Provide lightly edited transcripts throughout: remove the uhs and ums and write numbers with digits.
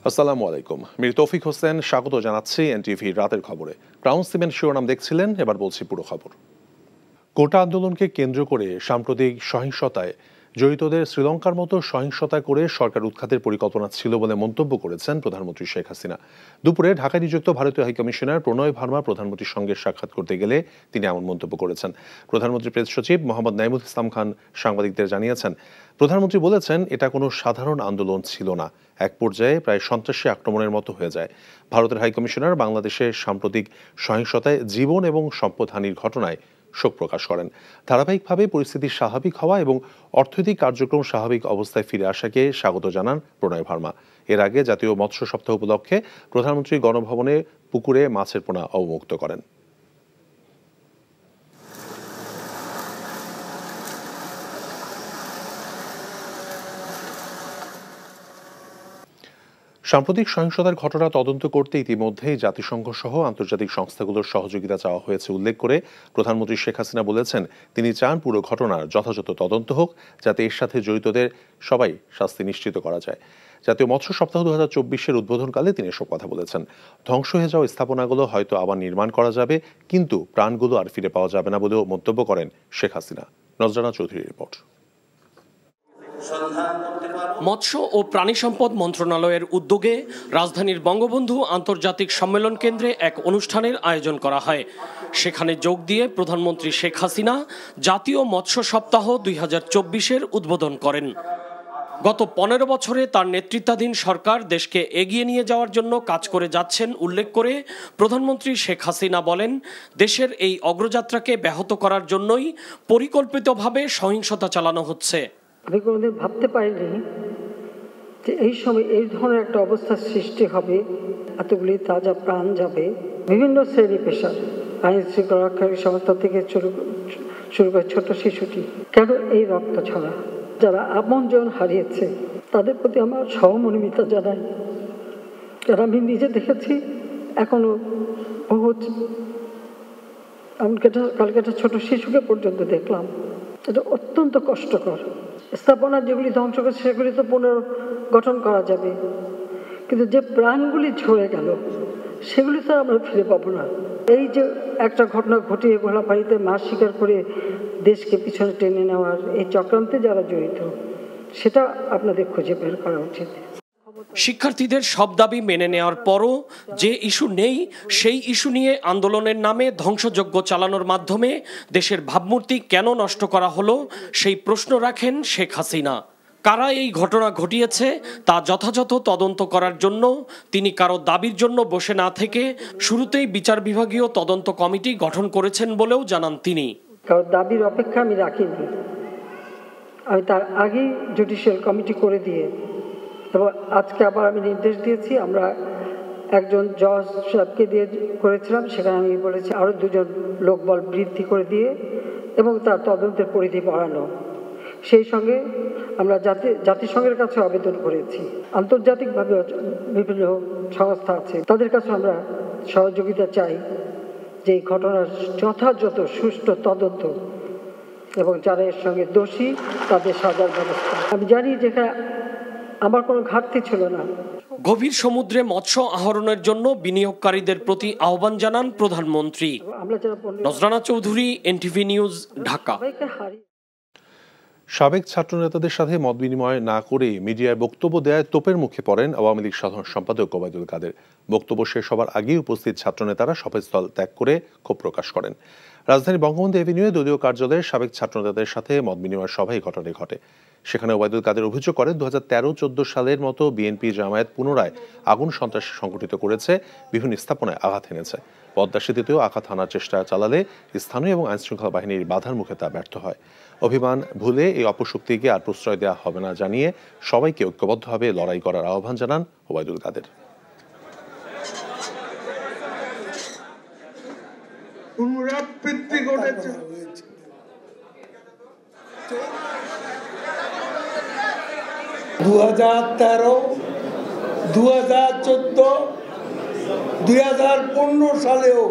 আসসালামু আলাইকুম। মীর তৌফিক হোসেন স্বাগত জানাচ্ছি এনটিভি রাতের খবরে। ক্রাউন সিমেন্ট শিরোনাম দেখছিলেন, এবার বলছি পুরো খবর। কোটা আন্দোলনকে কেন্দ্র করে সাম্প্রতিক সহিংসতায় জড়িতদের শ্রীলঙ্কার মতো সহিংসতা করে সরকার উৎখাতের পরিকল্পনা ছিল বলে মন্তব্য করেছেন প্রধানমন্ত্রী শেখ হাসিনা। দুপুরে ঢাকায় নিযুক্ত ভারতীয় হাইকমিশনার প্রণয় ভার্মা প্রধানমন্ত্রীর সঙ্গে সাক্ষাৎ করতে গেলে তিনি এমন মন্তব্য করেছেন। প্রধানমন্ত্রী প্রেস সচিব মোহাম্মদ নাইমুল ইসলাম খান সাংবাদিকদের জানিয়েছেন, প্রধানমন্ত্রী বলেছেন, এটা কোনো সাধারণ আন্দোলন ছিল না, এক পর্যায়ে প্রায় সন্ত্রাসী আক্রমণের মতো হয়ে যায়। ভারতের হাইকমিশনার বাংলাদেশের সাম্প্রতিক সহিংসতায় জীবন এবং সম্পদহানির ঘটনায় শোক প্রকাশ করেন। ধারাবাহিকভাবে পরিস্থিতি স্বাভাবিক হওয়া এবং অর্থনৈতিক কার্যক্রম স্বাভাবিক অবস্থায় ফিরে আসাকে স্বাগত জানান প্রণয় ভার্মা। এর আগে জাতীয় মৎস্য সপ্তাহ উপলক্ষে প্রধানমন্ত্রী গণভবনে পুকুরে মাছের পোনা অবমুক্ত করেন। সাম্প্রতিক সহিংসতার ঘটনা তদন্ত করতে ইতিমধ্যেই জাতিসংঘ সহ আন্তর্জাতিক সংস্থাগুলোর সহযোগিতা চাওয়া হয়েছে উল্লেখ করে প্রধানমন্ত্রী শেখ হাসিনা বলেছেন, তিনি চান পুরো ঘটনার যথাযথ তদন্ত হোক, যাতে এর সাথে জড়িতদের সবাই শাস্তি নিশ্চিত করা যায়। জাতীয় মৎস্য সপ্তাহ 2024-এর উদ্বোধনকালে তিনি এসব কথা বলেছেন। ধ্বংস হয়ে যাওয়া স্থাপনাগুলো হয়তো আবার নির্মাণ করা যাবে, কিন্তু প্রাণগুলো আর ফিরে পাওয়া যাবে না বলেও মন্তব্য করেন শেখ হাসিনা। নজরানা চৌধুরীর রিপোর্ট। মৎস্য ও প্রাণী সম্পদ মন্ত্রণালয়ের উদ্যোগে রাজধানীর বঙ্গবন্ধু আন্তর্জাতিক সম্মেলন কেন্দ্রে এক অনুষ্ঠানের আয়োজন করা হয়। সেখানে যোগ দিয়ে প্রধানমন্ত্রী শেখ হাসিনা জাতীয় মৎস্য সপ্তাহ 2024-এর উদ্বোধন করেন। গত 15 বছরে তার নেতৃত্বাধীন সরকার দেশকে এগিয়ে নিয়ে যাওয়ার জন্য কাজ করে যাচ্ছেন উল্লেখ করে প্রধানমন্ত্রী শেখ হাসিনা বলেন, দেশের এই অগ্রযাত্রাকে ব্যাহত করার জন্যই পরিকল্পিতভাবে সহিংসতা চালানো হচ্ছে। আমি কোনোদিন ভাবতে পারিনি যে এই সময় এই ধরনের একটা অবস্থার সৃষ্টি হবে, এতগুলি তাজা প্রাণ যাবে। বিভিন্ন শ্রেণী পেশা, আইন শৃঙ্খলা রক্ষাকারী সংস্থা থেকে শুরু করে ছোট শিশুটি, কেন এই রক্ত ছড়া, যারা আপনজন হারিয়েছে তাদের প্রতি আমার সহমর্মিতা জানাই। যারা আমি নিজে দেখেছি, এখনো বহু, এমনকি কালকে একটা ছোট শিশুকে পর্যন্ত দেখলাম। এটা অত্যন্ত কষ্টকর। স্থাপনা যেগুলি ধ্বংস করছে সেগুলি তো পুনর্গঠন করা যাবে, কিন্তু যে প্রাণগুলি ঝরে গেল সেগুলি তো আমরা ফিরে পাবো না। এই যে একটা ঘটনা ঘটিয়ে গোলাপাড়িতে মাছ শিকার করে দেশকে পিছনে টেনে নেওয়ার এই চক্রান্তে যারা জড়িত, সেটা আপনাদের খুঁজে বের করা উচিত। শিক্ষার্থীদের সব দাবি মেনে নেওয়ার পরও যে ইস্যু নেই, সেই ইস্যু নিয়ে আন্দোলনের নামে ধ্বংসযজ্ঞ চালানোর মাধ্যমে দেশের ভাবমূর্তি কেন নষ্ট করা হলো, সেই প্রশ্ন রাখেন শেখ হাসিনা। কারা এই ঘটনা ঘটিয়েছে তা যথাযথ তদন্ত করার জন্য তিনি কারো দাবির জন্য বসে না থেকে শুরুতেই বিচার বিভাগীয় তদন্ত কমিটি গঠন করেছেন বলেও জানান তিনি। কারো দাবির অপেক্ষা আমি রাখিনি, আমি তার আগেই জুডিশিয়াল কমিটি করে দিয়ে, এবং আজকে আবার আমি নির্দেশ দিয়েছি, আমরা একজন জজ সাহেবকে দিয়ে করেছিলাম, সেখানে আমি বলেছি আরও 2জন লোকবল বৃদ্ধি করে দিয়ে এবং তার তদন্তের পরিধি বাড়ানো। সেই সঙ্গে আমরা জাতিসংঘের কাছে আবেদন করেছি, আন্তর্জাতিকভাবে বিভিন্ন সংস্থা আছে তাদের কাছে আমরা সহযোগিতা চাই যে এই ঘটনার যথাযথ সুষ্ঠু তদন্ত এবং যারা এর সঙ্গে দোষী তাদের সাজার ব্যবস্থা। আমি জানি যেখানে আমার কোনো ঘাটতি ছিল না। গভীর সমুদ্রে মৎস্য আহরণের জন্য বিনিয়োগকারীদের প্রতি আহ্বান জানান প্রধানমন্ত্রী। নজরানা চৌধুরী, এনটিভি নিউজ, ঢাকা। সাবেক ছাত্রনেতাদের সাথে মত বিনিময় না করে মিডিয়ায় বক্তব্য দেয় তোপের মুখে পড়েন আওয়ামী লীগ সাধারণ সম্পাদক ওবায়দুল কাদের। বক্তব্য শেষ হবার আগেই উপস্থিত ছাত্রনেতারা সভাস্থল ত্যাগ করে ক্ষোভ প্রকাশ করেন। রাজধানী বঙ্গবন্ধু এভিনিউয়ে দলীয় কার্যালয়ে সাবেক ছাত্রনেতাদের সাথে মত বিনিময় সভায় ঘটনা ঘটে। সেখানে ওবায়দুল কাদের অভিযোগ করেন, 2013-14 সালের মতো বিএনপি জামায়াত পুনরায় আগুন সন্ত্রাস সংগঠিত করেছে, বিভিন্ন স্থাপনায় আঘাত এনেছে। পদ্মা সেতুতেও আঘাত হানার চেষ্টা চালালে স্থানীয় এবং আইনশৃঙ্খলা বাহিনীর বাধার মুখে তা ব্যর্থ হয়। অভিমান ভুলে এই অপশক্তিকে আর প্রশ্রয় দেওয়া হবে না জানিয়ে সবাইকে ঐক্যবদ্ধভাবে লড়াই করার আহ্বান জানান ওবায়দুল কাদের। পুনরাবৃত্তি ঘটেছে। 2013, 2014, 2015 সালেও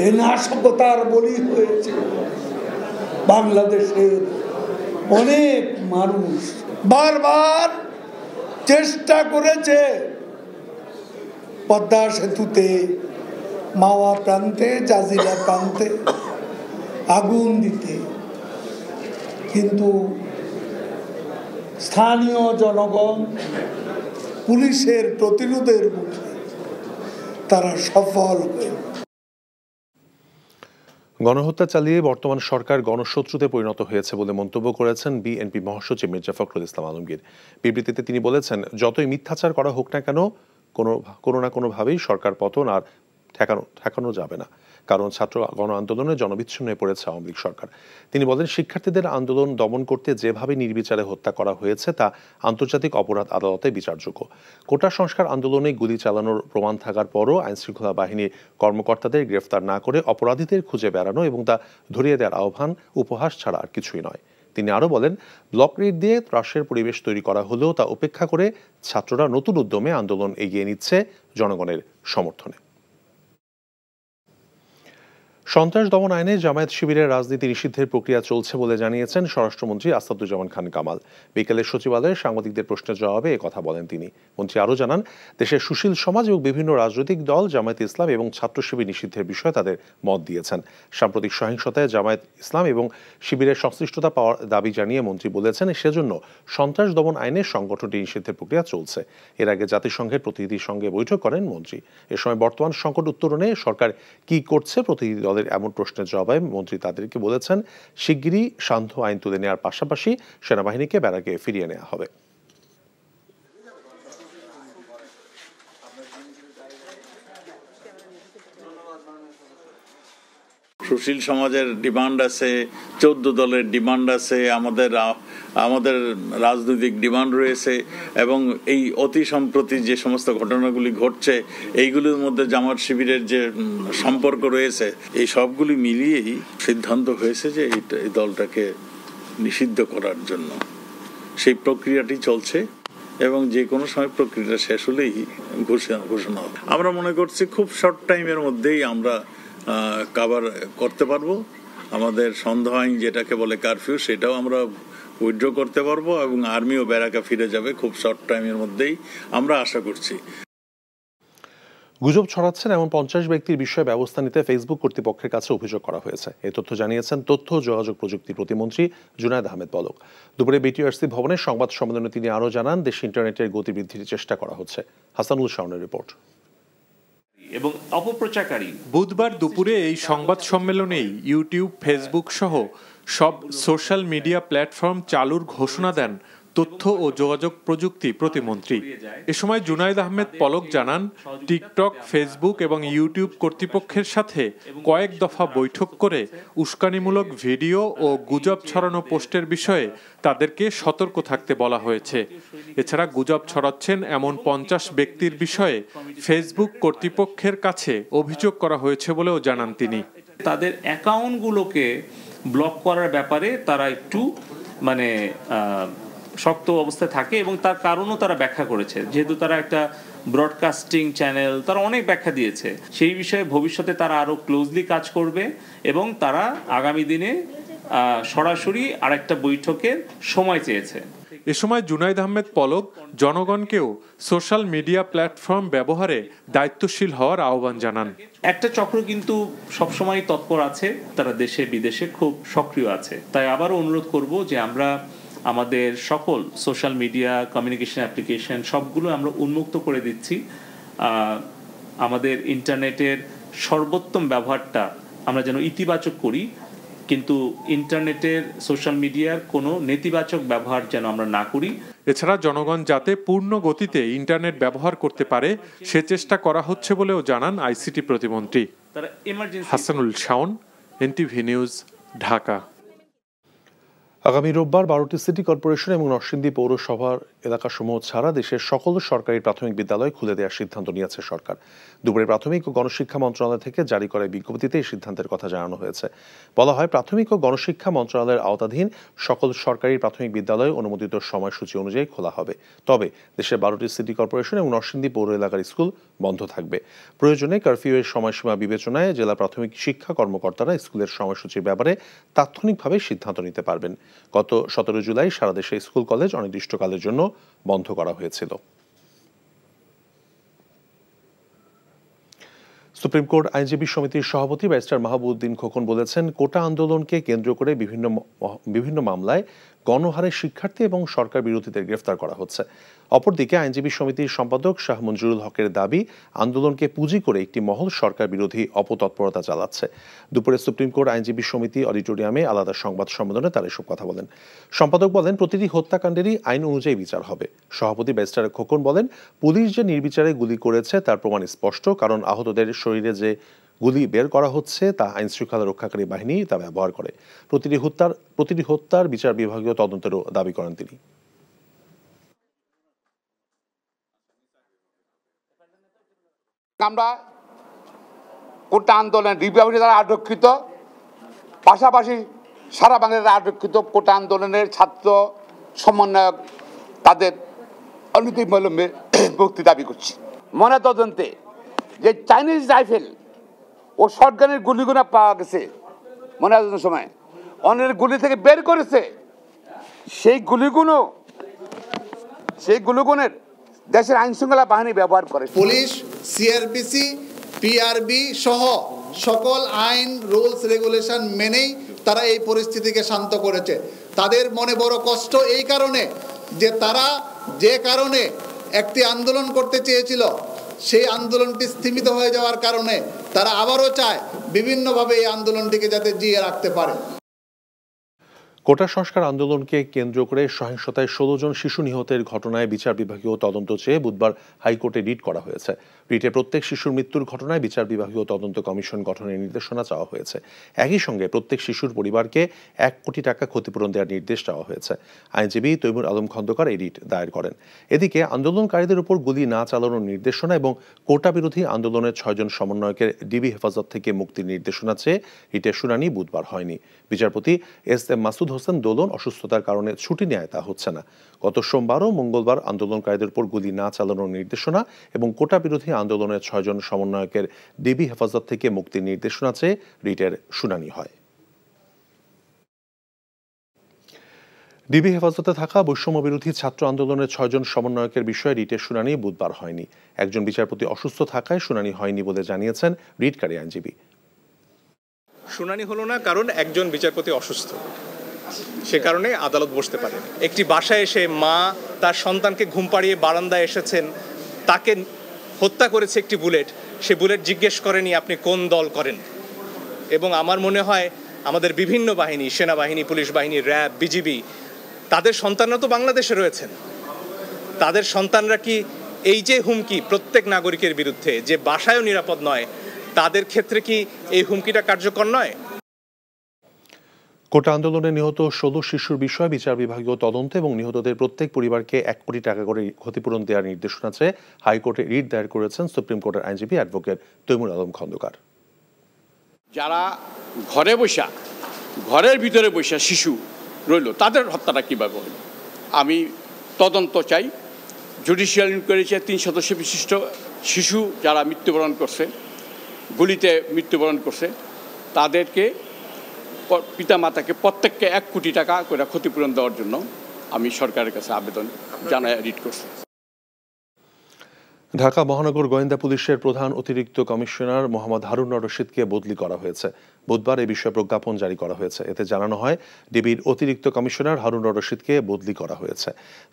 এই নাশকতার বলি হয়েছে বাংলাদেশের অনেক মানুষ। বারবার চেষ্টা করেছে পদ্মা সেতুতে, মাওয়া প্রান্তে, জাজিরা প্রান্তে আগুন দিতে, কিন্তু স্থানীয় জনগণ পুলিশের প্রতিরোধের মুখে তারা সফল হয়ে গণহত্যা চালিয়ে বর্তমান সরকার গণশত্রুতে পরিণত হয়েছে বলে মন্তব্য করেছেন বিএনপি মহাসচিব মির্জা ফখরুল ইসলাম আলমগীর। বিবৃতিতে তিনি বলেছেন, যতই মিথ্যাচার করা হোক না কেন, কোনো না কোনোভাবেই সরকার পতন আর ঠেকানো যাবে না, কারণ ছাত্র গণ আন্দোলনে জনবিচ্ছিন্ন হয়ে পড়েছে আওয়ামী লীগ সরকার। তিনি বলেন, শিক্ষার্থীদের আন্দোলন দমন করতে যেভাবে নির্বিচারে হত্যা করা হয়েছে তা আন্তর্জাতিক অপরাধ আদালতে বিচারযোগ্য। কোটা সংস্কার আন্দোলনে গুলি চালানোর প্রমাণ থাকার পরও আইনশৃঙ্খলা বাহিনীর কর্মকর্তাদের গ্রেফতার না করে অপরাধীদের খুঁজে বেড়ানো এবং তা ধরিয়ে দেওয়ার আহ্বান উপহাস ছাড়া আর কিছুই নয়। তিনি আরও বলেন, ব্লক রেড দিয়ে ত্রাসের পরিবেশ তৈরি করা হলেও তা উপেক্ষা করে ছাত্ররা নতুন উদ্যমে আন্দোলন এগিয়ে নিচ্ছে জনগণের সমর্থনে। সন্ত্রাস দমন আইনে জামায়াত শিবিরের রাজনীতি নিষিদ্ধের প্রক্রিয়া চলছে বলে জানিয়েছেন স্বরাষ্ট্রমন্ত্রী আসাদুজ্জামান খান কামাল। বিকেলে সচিবালয়ে সাংবাদিকদের প্রশ্নের জবাবে একথা বলেন তিনি। মন্ত্রী আরও জানান, দেশের সুশীল সমাজ এবং বিভিন্ন রাজনৈতিক দল জামায়াত ইসলাম এবং ছাত্র শিবির নিষিদ্ধের বিষয়ে তাদের মত দিয়েছেন। সাম্প্রতিক সহিংসতায় জামায়াত ইসলাম এবং শিবিরের সংশ্লিষ্টতা পাওয়ার দাবি জানিয়ে মন্ত্রী বলেছেন, সেজন্য সন্ত্রাস দমন আইনে সংগঠনটি নিষিদ্ধের প্রক্রিয়া চলছে। এর আগে জাতিসংঘের প্রতিনিধির সঙ্গে বৈঠক করেন মন্ত্রী। এ সময় বর্তমান সংকট উত্তরণে সরকার কি করছে প্রতিনিধি দলের এমন প্রশ্নের জবাবে মন্ত্রী তাদেরকে বলেছেন, শিগগিরই সান্ধ্য আইন তুলে নেওয়ার পাশাপাশি সেনাবাহিনীকে ব্যারাকে ফিরিয়ে নেওয়া হবে। সুশীল সমাজের ডিমান্ড আছে, 14 দলের ডিমান্ড আছে, আমাদের রাজনৈতিক ডিমান্ড রয়েছে, এবং এই অতি সম্প্রতি যে সমস্ত ঘটনাগুলি ঘটছে এইগুলির মধ্যে জামাত শিবিরের যে সম্পর্ক রয়েছে, এই সবগুলি মিলিয়েই সিদ্ধান্ত হয়েছে যে এই দলটাকে নিষিদ্ধ করার জন্য। সেই প্রক্রিয়াটি চলছে এবং যে কোনো সময় প্রক্রিয়াটা শেষ হলেই ঘোষণা হবে। আমরা মনে করছি খুব শর্ট টাইমের মধ্যেই আমরা কভার করতে পারবো। আমাদের সন্ধ্যা আইন যেটাকে বলে কারফিউ, সেটাও আমরা উইথড্র করতে পারবো এবং আর্মিও ব্যারাকে ফিরে যাবে খুব শর্ট টাইমের মধ্যেই, আমরা আশা করছি। গুজব ছড়াচ্ছেন এমন 50 ব্যক্তির বিষয়ে ব্যবস্থা নিতে ফেসবুক কর্তৃপক্ষের কাছে অভিযোগ করা হয়েছে। এই তথ্য জানিয়েছেন তথ্য ও যোগাযোগ প্রযুক্তি প্রতিমন্ত্রী জুনায়েদ আহমেদ পলক। দুপুরে বিটিআরসি ভবনের সংবাদ সম্মেলনে তিনি আরও জানান, দেশে ইন্টারনেটের গতি বৃদ্ধির চেষ্টা করা হচ্ছে। হাসানুল শাওনের রিপোর্ট। এবং অপপ্রচারকারী বুধবার দুপুরে এই সংবাদ সম্মেলনেই ইউটিউব, ফেসবুক সহ সব সোশ্যাল মিডিয়া প্ল্যাটফর্ম চালুর ঘোষণা দেন তথ্য ও যোগাযোগ প্রযুক্তি প্রতিমন্ত্রী। এ সময় জুনায়েদ আহমেদ পলক জানান, টিকটক, ফেসবুক এবং ইউটিউব কর্তৃপক্ষের সাথে কয়েক দফা বৈঠক করে উস্কানিমূলক ভিডিও ও গুজব ছড়ানো পোস্টের বিষয়ে তাদেরকে সতর্ক থাকতে বলা হয়েছে। এছাড়া গুজব ছড়াচ্ছেন এমন 50 ব্যক্তির বিষয়ে ফেসবুক কর্তৃপক্ষের কাছে অভিযোগ করা হয়েছে বলেও জানান তিনি। তাদের অ্যাকাউন্টগুলোকে ব্লক করার ব্যাপারে তারা একটু শক্ত অবস্থায় থাকে এবং তার কারণও তারা ব্যাখ্যা করেছে। যেহেতু তারা একটা ব্রডকাস্টিং চ্যানেল, তারা অনেক ব্যাখ্যা দিয়েছে। সেই বিষয়ে ভবিষ্যতে তারা আরো ক্লোজলি কাজ করবে এবং তারা আগামী দিনে সরাসরি আরেকটা বৈঠকের সময় চেয়েছে। এ সময় Junaid Ahmed Palak জনগণকেও social media platform ব্যবহারে দায়িত্বশীল হওয়ার আহ্বান জানান। একটা চক্র কিন্তু সবসময় তৎপর আছে, তারা দেশে বিদেশে খুব সক্রিয় আছে। তাই আবারও অনুরোধ করব যে আমরা আমাদের সকল সোশ্যাল মিডিয়া কমিউনিকেশন অ্যাপ্লিকেশন সবগুলো আমরা উন্মুক্ত করে দিচ্ছি। আমাদের ইন্টারনেটের সর্বোত্তম ব্যবহারটা আমরা যেন ইতিবাচক করি, কিন্তু ইন্টারনেটের সোশ্যাল মিডিয়ার কোনো নেতিবাচক ব্যবহার যেন আমরা না করি। এছাড়া জনগণ যাতে পূর্ণ গতিতে ইন্টারনেট ব্যবহার করতে পারে সে চেষ্টা করা হচ্ছে বলেও জানান আইসিটি প্রতিমন্ত্রী। Hasanul Shaon, NTV news, Dhaka. আগামী রোববার 12টি সিটি কর্পোরেশন এবং নরসিংদী পৌরসভার এলাকাসমূহ ছাড়া দেশের সকল সরকারি প্রাথমিক বিদ্যালয় খুলে দেওয়ার সিদ্ধান্ত নিয়েছে সরকার। দুপুরে প্রাথমিক ও গণশিক্ষা মন্ত্রণালয় থেকে জারি করা বিজ্ঞপ্তিতে এই সিদ্ধান্তের কথা জানানো হয়েছে। বলা হয়, প্রাথমিক ও গণশিক্ষা মন্ত্রণালয়ের আওতাধীন সকল সরকারি প্রাথমিক বিদ্যালয় অনুমোদিত সময়সূচি অনুযায়ী খোলা হবে। তবে দেশের 12টি সিটি কর্পোরেশন এবং নরসিংদী পৌর এলাকার স্কুল বন্ধ থাকবে। প্রয়োজনে কারফিউয়ের সময়সীমা বিবেচনায় জেলা প্রাথমিক শিক্ষা কর্মকর্তারা স্কুলের সময়সূচির ব্যাপারে তাৎক্ষণিকভাবে সিদ্ধান্ত নিতে পারবেন। গত 17 জুলাই সারা দেশে স্কুল কলেজ অনির্দিষ্টকালের জন্য বন্ধ করা হয়েছিল। সুপ্রিম কোর্ট আইনজীবী সমিতির সভাপতি ব্যারিস্টার মাহবুবউদ্দিন খোকন বলেছেন, কোটা আন্দোলনকে কেন্দ্র করে বিভিন্ন মামলায় গণহারে শিক্ষার্থী এবং সরকার বিরোধীদের গ্রেফতার করা হচ্ছে। অপরদিকে আইনজীবী সমিতির সম্পাদক শাহ মঞ্জুরুল হকের দাবি, আন্দোলনকে পুঁজি করে একটি মহল সরকার বিরোধী অপতৎপরতা চালাচ্ছে। দুপুরে সুপ্রিম কোর্ট আইনজীবী সমিতি অডিটোরিয়ামে আলাদা সংবাদ সম্মেলনে তারা এসব কথা বলেন। সম্পাদক বলেন, প্রতিটি হত্যাকাণ্ডেরই আইন অনুযায়ী বিচার হবে। সভাপতি ব্যারিস্টার খোকন বলেন, পুলিশ যে নির্বিচারে গুলি করেছে তার প্রমাণ স্পষ্ট, কারণ আহতদের শরীরে যে গুলি বের করা হচ্ছে তা আইন শৃঙ্খলা রক্ষাকারী বাহিনী তা ব্যবহার করে। প্রতিটি হত্যার বিচার বিভাগীয় তদন্তেরও দাবি করেন তিনি। আমরা কোটা আন্দোলন রিপাবলিক দ্বারা আটককৃত, পাশাপাশি সারা বাংলাদেশে আটককৃত কোটা আন্দোলনের ছাত্র সমন্বয়ক তাদের অনতিবিলম্বে মুক্তি দাবি করছি। ময়নাতদন্তে যে চাইনিজ রাইফেল ও শটগানের গুলিগুলো পাওয়া গেছে ময়নাতদন্তের সময়, অন্যের গুলি থেকে বের করেছে, সেই গুলিগুনের দেশের আইন শৃঙ্খলা বাহিনী ব্যবহার করে। পুলিশ, সিআরপিসি, পিআরবি সহ সকল আইন রুলস রেগুলেশন মেনেই তারা এই পরিস্থিতিকে শান্ত করেছে। তাদের মনে বড় কষ্ট এই কারণে যে তারা যে কারণে একটি আন্দোলন করতে চেয়েছিল, সেই আন্দোলনটি স্থিমিত হয়ে যাওয়ার কারণে তারা আবারও চায় বিভিন্নভাবে এই আন্দোলনটিকে যাতে জিয়ে রাখতে পারে। কোটা সংস্কার আন্দোলনকে কেন্দ্র করে সহিংসতায় 16 জন শিশু নিহতের ঘটনায় বিচার বিভাগীয় তদন্ত চেয়ে বুধবার হাইকোর্টে রিট করা হয়েছে। রিটে প্রত্যেক শিশুর মৃত্যুর ঘটনায় বিচার বিভাগীয় তদন্ত কমিশন গঠনের নির্দেশনা চাওয়া হয়েছে। একই সঙ্গে প্রত্যেক শিশুর পরিবারকে 1 কোটি টাকা ক্ষতিপূরণ দেওয়ার নির্দেশ চাওয়া হয়েছে। আইনজীবী তৈমুর আলম খন্দকার এই রিট দায়ের করেন। এদিকে আন্দোলনকারীদের উপর গুলি না চালানোর নির্দেশনা এবং কোটা বিরোধী আন্দোলনের 6 জন সমন্বয়কের ডিবি হেফাজত থেকে মুক্তির নির্দেশনা চেয়ে রিটের শুনানি বুধবার হয়নি। বিচারপতি এস এম মাসুদ হোসেন দোলন অসুস্থতার কারণে ছুটি নেয় তা হচ্ছে না। গত সোমবার ও মঙ্গলবার আন্দোলনকারীদের উপর গুলি না চালানোর নির্দেশনা এবং কোটা বিরোধী আন্দোলনের 6 জন সমন্বয়কের ডিবি হেফাজত থেকে মুক্তির নির্দেশনা চেয়ে রিটের শুনানি হয়। ডিবি হেফাজতে থাকা বৈষম্য বিরোধী ছাত্র আন্দোলনের 6 জন সমন্বয়কের বিষয়ে রিটের শুনানি বুধবার হয়নি। একজন বিচারপতি অসুস্থ থাকায় শুনানি হয়নি বলে জানিয়েছেন রিটকারী আইনজীবী। শুনানি হলো না কারণ একজন বিচারপতি অসুস্থ, সে কারণে আদালত বসতে পারে। একটি বাসায় এসে মা তার সন্তানকে ঘুম পাড়িয়ে বারান্দায় এসেছেন, তাকে হত্যা করেছে একটি বুলেট, সে বুলেট জিজ্ঞেস করেনি আপনি কোন দল করেন। এবং আমার মনে হয় আমাদের বিভিন্ন বাহিনী, সেনাবাহিনী, পুলিশ বাহিনী, র্যাব, বিজিবি, তাদের সন্তানরা তো বাংলাদেশে রয়েছেন। তাদের সন্তানরা কি এই যে হুমকি প্রত্যেক নাগরিকের বিরুদ্ধে, যে বাসায়ও নিরাপদ নয়, তাদের ক্ষেত্রে কি এই হুমকিটা কার্যকর নয়? কোটা আন্দোলনে নিহত 16 শিশুর বিষয়ে বিচার বিভাগীয় তদন্ত এবং নিহতদের প্রত্যেক পরিবারকে 1 কোটি টাকা করে ক্ষতিপূরণ দেওয়ার নির্দেশনা চেয়ে হাইকোর্টে রিট দায়ের করেছেন সুপ্রিম কোর্টের আইনজীবী অ্যাডভোকেট তৈমুর আলম খন্দকার। যারা ঘরের ভিতরে বসা শিশু রইল, তাদের হত্যাটা কীভাবে হইল? আমি তদন্ত চাই। জুডিশিয়াল ইনকোয়ারি চাই। 3 সদস্য বিশিষ্ট শিশু যারা মৃত্যুবরণ করছে, গুলিতে মৃত্যুবরণ করছে, তাদেরকে পিতামাতাকে প্রত্যেককে 1 কোটি টাকা করে ক্ষতিপূরণ দেওয়ার জন্য আমি সরকারের কাছে আবেদন জানাই রিট করছি। ঢাকা মহানগর গোয়েন্দা পুলিশের প্রধান অতিরিক্ত কমিশনার মোহাম্মদ হারুন রশিদকে বদলি করা হয়েছে। বুধবার এই বিষয়ে প্রজ্ঞাপন জারি করা হয়েছে। এতে জানানো হয়, ডিবির অতিরিক্ত কমিশনার হারুন রশিদকে বদলি করা হয়েছে।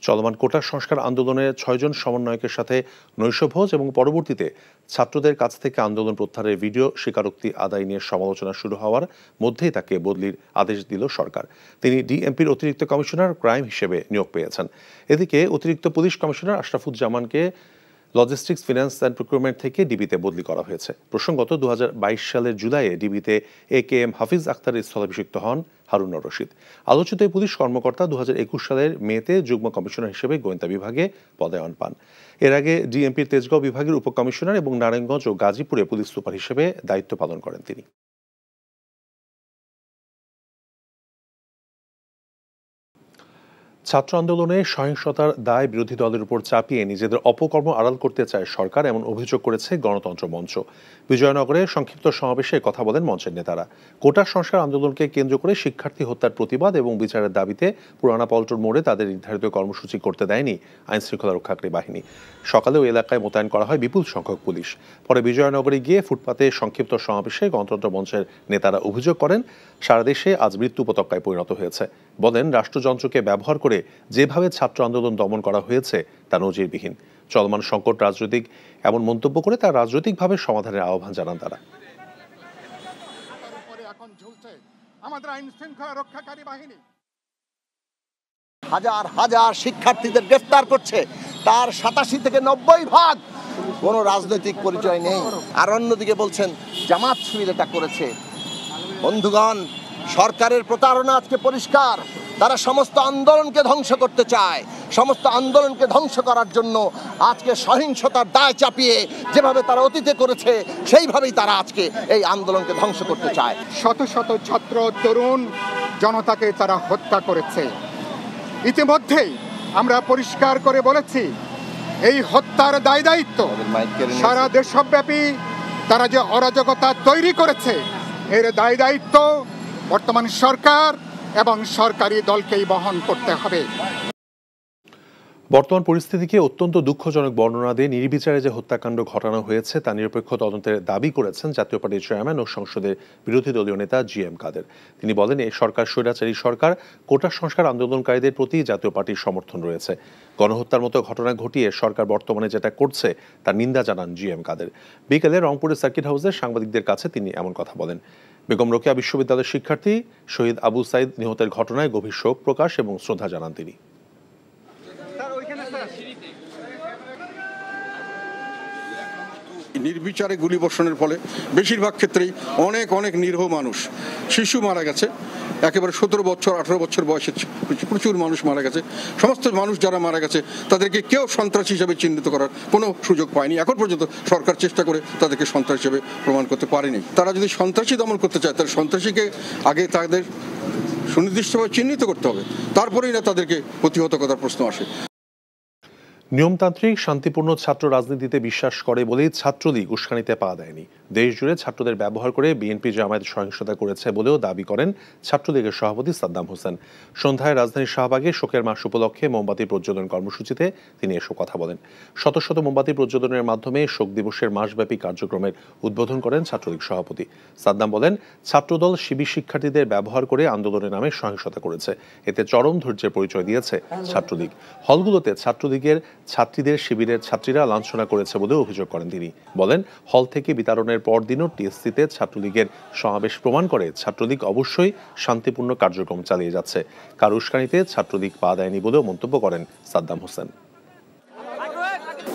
চলমান কোটা সংস্কার আন্দোলনের 6 জন সমন্বয়কের সাথে নৈশভোজ এবং পরবর্তীতে ছাত্রদের কাছ থেকে আন্দোলন প্রত্যাহারের ভিডিও স্বীকারোক্তি আদায় নিয়ে সমালোচনা শুরু হওয়ার মধ্যেই তাকে বদলির আদেশ দিল সরকার। তিনি ডিএমপির অতিরিক্ত কমিশনার ক্রাইম হিসেবে নিয়োগ পেয়েছেন। এদিকে অতিরিক্ত পুলিশ কমিশনার আশরাফুজ্জামানকে লজিস্টিক্স, ফিন্যান্স অ্যান্ড প্রকিউরমেন্ট থেকে ডিবিতে বদলি করা হয়েছে। প্রসঙ্গত 2022 সালের জুলাইয়ে ডিবিতে AKM হাফিজ আখতারের স্থলাভিষিক্ত হন হারুন রশিদ। আলোচিত এই পুলিশ কর্মকর্তা 2021 সালের মেতে যুগ্ম কমিশনার হিসেবে গোয়েন্দা বিভাগে পদায়ন পান। এর আগে ডিএমপির তেজগাঁও বিভাগের উপকমিশনার এবং নারায়ণগঞ্জ ও গাজীপুরে পুলিশ সুপার হিসেবে দায়িত্ব পালন করেন তিনি। ছাত্র আন্দোলনে সহিংসতার দায় বিরোধী দলের উপর চাপিয়ে নিজেদের অপকর্ম আড়াল করতে চায় সরকার, এমন অভিযোগ করেছে গণতন্ত্র মঞ্চ। বিজয়নগরে সংক্ষিপ্ত সমাবেশে কথা বলেন মঞ্চের নেতারা। কোটা সংস্কার আন্দোলনকে কেন্দ্র করে শিক্ষার্থী হত্যার প্রতিবাদ এবং বিচারের দাবিতে পুরানা পল্টন মোড়ে তাদের নির্ধারিত কর্মসূচি করতে দেয়নি আইন শৃঙ্খলা রক্ষাকারী বাহিনী। সকালে ওই এলাকায় মোতায়েন করা হয় বিপুল সংখ্যক পুলিশ। পরে বিজয়নগরে গিয়ে ফুটপাতে সংক্ষিপ্ত সমাবেশে গণতন্ত্র মঞ্চের নেতারা অভিযোগ করেন সারা দেশে আজ মৃত্যু পতাকায় পরিণত হয়েছে। বলেন রাষ্ট্রযন্ত্রকে ব্যবহার করে যেভাবে ছাত্র আন্দোলন দমন করা হয়েছে তা নজিরবিহীন। চলমান সংকট রাজনৈতিক এমন মন্তব্য করে তার রাজনৈতিকভাবে সমাধানের আহ্বান জানান তারা। আমাদের আইন শৃঙ্খলা রক্ষাকারী বাহিনী হাজার হাজার শিক্ষার্থীদের গ্রেফতার করছে, তার 87 থেকে 90% কোনো রাজনৈতিক পরিচয় নেই। আর অন্যদিকে বলছেন জামাত শিবির এটা করেছে। বন্ধুগণ, সরকারের প্রতারণা আজকে পরিষ্কার। তারা সমস্ত আন্দোলনকে ধ্বংস করতে চায়। সমস্ত আন্দোলনকে ধ্বংস করার জন্য আজকে সহিংসতার দায় চাপিয়ে যেভাবে তারা অতীতে করেছে সেইভাবেই তারা আজকে এই আন্দোলনকে ধ্বংস করতে চায়। শত শত ছাত্র তরুণ জনতাকে তারা হত্যা করেছে। ইতিমধ্যেই আমরা পরিষ্কার করে বলেছি এই হত্যার দায় দায়িত্ব সারা দেশব্যাপী তারা যে অরাজকতা তৈরি করেছে এর দায় দায়িত্ব বর্তমান সরকার এবং সরকারি দলকেই বহন করতে হবে। বর্তমান পরিস্থিতিকে অত্যন্ত দুঃখজনক বর্ণনা দিয়ে নির্বিচারে যে হত্যাকাণ্ড ঘটানো হয়েছে তা নিরপেক্ষ তদন্তের দাবি করেছেন জাতীয় পার্টির চেয়ারম্যান ও সংসদের বিরোধী দলীয় নেতা GM কাদের। তিনি বলেন এই সরকার স্বৈরাচারী সরকার। কোটা সংস্কার আন্দোলনকারীদের প্রতি জাতীয় পার্টির সমর্থন রয়েছে। গণহত্যার মতো ঘটনা ঘটিয়ে সরকার বর্তমানে যেটা করছে তার নিন্দা জানান GM কাদের। বিকেলে রংপুরের সার্কিট হাউসে সাংবাদিকদের কাছে তিনি এমন কথা বলেন। বেগম রোকেয়া বিশ্ববিদ্যালয়ের শিক্ষার্থী শহীদ আবু সাইদ নিহতের ঘটনায় গভীর শোক প্রকাশ এবং শ্রদ্ধা জানান তিনি। নির্বিচারে গুলিবর্ষণের ফলে বেশিরভাগ ক্ষেত্রেই অনেক নিরীহ মানুষ, শিশু মারা গেছে। একেবারে 17 বছর 18 বছর বয়সে প্রচুর মানুষ মারা গেছে। সমস্ত মানুষ যারা মারা গেছে তাদেরকে কেউ সন্ত্রাসী হিসেবে চিহ্নিত করার কোনো সুযোগ পায়নি। এখন পর্যন্ত সরকার চেষ্টা করে তাদেরকে সন্ত্রাসী হিসেবে প্রমাণ করতে পারেনি। তারা যদি সন্ত্রাসী দমন করতে চায় তাহলে সন্ত্রাসীকে আগে তাদের সুনির্দিষ্টভাবে চিহ্নিত করতে হবে, তারপরেই না তাদেরকে প্রতিহত করার প্রশ্ন আসে। নিয়মতান্ত্রিক শান্তিপূর্ণ ছাত্র রাজনীতিতে বিশ্বাস করে বলেই ছাত্রলীগ উস্কানিতে পা দেয়নি। দেশ জুড়ে ছাত্রদের ব্যবহার করে বিএনপি জামায়াত সহিংসতা করেছে বলেও দাবি করেন ছাত্রলীগের সভাপতি সাদ্দাম হোসেন। সন্ধ্যায় রাজধানীর শাহবাগে শোকের মাস উপলক্ষে মোমবাতি প্রজ্বলন কর্মসূচিতে তিনি এসব কথা বলেন। শত শত মোমবাতি প্রজ্বলনের মাধ্যমে শোক দিবসের মাসব্যাপী কার্যক্রমের উদ্বোধন করেন ছাত্রলীগ সভাপতি। সাদ্দাম বলেন ছাত্রদল শিবির শিক্ষার্থীদের ব্যবহার করে আন্দোলনের নামে সহিংসতা করেছে। এতে চরম ধৈর্যের পরিচয় দিয়েছে ছাত্রলীগ। হলগুলোতে ছাত্রলীগের ছাত্রীদের শিবিরের ছাত্রীরা লাঞ্ছনা করেছে বলেও অভিযোগ করেন তিনি। বলেন হল থেকে বিতরণের পরদিনও টিএসসিতে ছাত্রলীগের সমাবেশ প্রমাণ করে ছাত্রলীগ অবশ্যই শান্তিপূর্ণ কার্যক্রম চালিয়ে যাচ্ছে। কার উস্কানিতে ছাত্রলীগ পা দেয়নি বলেও মন্তব্য করেন সাদ্দাম হোসেন।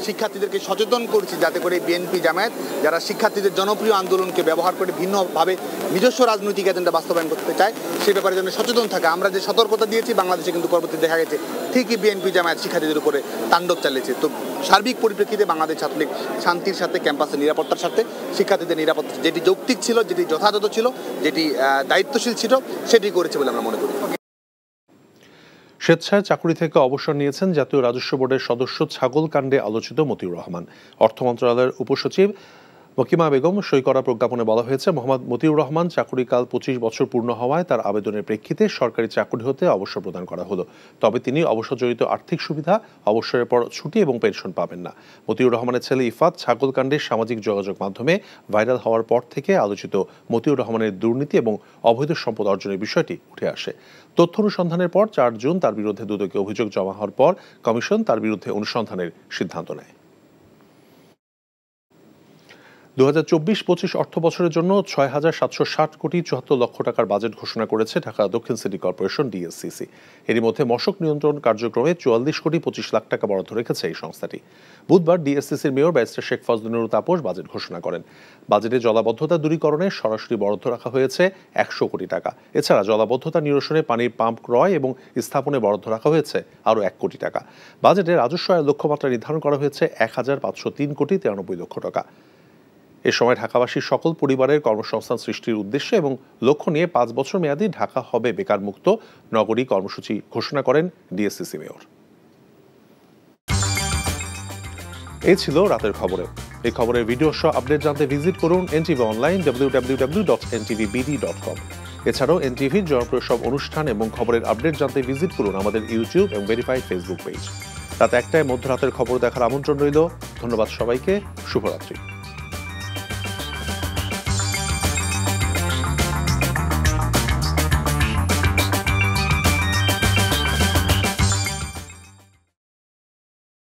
শিক্ষার্থীদেরকে সচেতন করছি যাতে করে বিএনপি জামায়াত যারা শিক্ষার্থীদের জনপ্রিয় আন্দোলনকে ব্যবহার করে ভিন্নভাবে নিজস্ব রাজনৈতিক এজেন্ডা বাস্তবায়ন করতে চায় সে ব্যাপারে যেন সচেতন থাকে। আমরা যে সতর্কতা দিয়েছি বাংলাদেশে কিন্তু পরবর্তী দেখা গেছে ঠিকই বিএনপি জামায়াত শিক্ষার্থীদের উপরে তাণ্ডব চালিয়েছে। তো সার্বিক পরিপ্রেক্ষিতে বাংলাদেশ ছাত্রলীগ শান্তির সাথে ক্যাম্পাসের নিরাপত্তার সাথে শিক্ষার্থীদের নিরাপত্তা যেটি যৌক্তিক ছিল, যেটি যথাযথ ছিল, যেটি দায়িত্বশীল ছিল সেটি করেছে বলে আমরা মনে করি। স্বেচ্ছায় চাকরি থেকে অবসর নিয়েছেন জাতীয় রাজস্ব বোর্ডের সদস্য ছাগল কাণ্ডে আলোচিত মতিউর রহমান। অর্থ মন্ত্রণালয়ের উপসচিব মকিমা বেগম সই করা প্রজ্ঞাপনে বলা হয়েছে মোহাম্মদ মতিউর রহমান চাকুরিকাল 25 বছর পূর্ণ হওয়ায় তার আবেদনের প্রেক্ষিতে সরকারি চাকরি হতে অবসর প্রদান করা হলো। তবে তিনি অবসরজনিত আর্থিক সুবিধা, অবসরের পর ছুটি এবং পেনশন পাবেন না। মতিউর রহমানের ছেলে ইফাত ছাগল কাণ্ডে সামাজিক যোগাযোগ মাধ্যমে ভাইরাল হওয়ার পর থেকে আলোচিত মতিউর রহমানের দুর্নীতি এবং অবৈধ সম্পদ অর্জনের বিষয়টি উঠে আসে। তথ্য অনুসন্ধানের পর 4 জুন তার বিরুদ্ধে দুদকে অভিযোগ জমা হওয়ার পর কমিশন তার বিরুদ্ধে অনুসন্ধানের সিদ্ধান্ত নেয়। 2024-25 অর্থ বছরের জন্য 6,760 কোটি 74 লক্ষ টাকার বাজেট ঘোষণা করেছে ঢাকা দক্ষিণ সিটি কর্পোরেশন ডিএসসিসি। এরই মধ্যে মশক নিয়ন্ত্রণ কার্যক্রমে 44 কোটি 25 লাখ টাকা বরাদ্দ রেখেছে এই সংস্থাটি। বুধবার ডিএসসিসির mayor barrister Sheikh Fazlul Taposh budget ঘোষণা করেন। বাজেটে জলাবদ্ধতা দূরীকরণে সরাসরি বরাদ্দ রাখা হয়েছে 100 কোটি টাকা। এছাড়া জলাবদ্ধতা নিরসনে পানির পাম্প ক্রয় এবং স্থাপনে বরাদ্দ রাখা হয়েছে আরও 1 কোটি টাকা। বাজেটে রাজস্ব আয়ের লক্ষ্যমাত্রা নির্ধারণ করা হয়েছে 1,503 কোটি 93 লক্ষ টাকা। এ সময় ঢাকাবাসীর সকল পরিবারের কর্মসংস্থান সৃষ্টির উদ্দেশ্যে এবং লক্ষ্য নিয়ে 5 বছর মেয়াদী ঢাকা হবে বেকারমুক্ত নগরী কর্মসূচি ঘোষণা করেন ডিএসসিসি মেয়র। এই ছিল রাতের খবরে। এই খবরের ভিডিও সহ আপডেট জানতে ভিজিট করুন এনটিভি অনলাইন www.ntvbd.com। এছাড়াও এনটিভির জনপ্রিয় সব অনুষ্ঠান এবং খবরের আপডেট জানতে ভিজিট করুন আমাদের ইউটিউব এবং ভেরিফাইড ফেসবুক পেজ। রাত 1টায় মধ্যরাতের খবর দেখার আমন্ত্রণ রইল। ধন্যবাদ সবাইকে। শুভরাত্রি।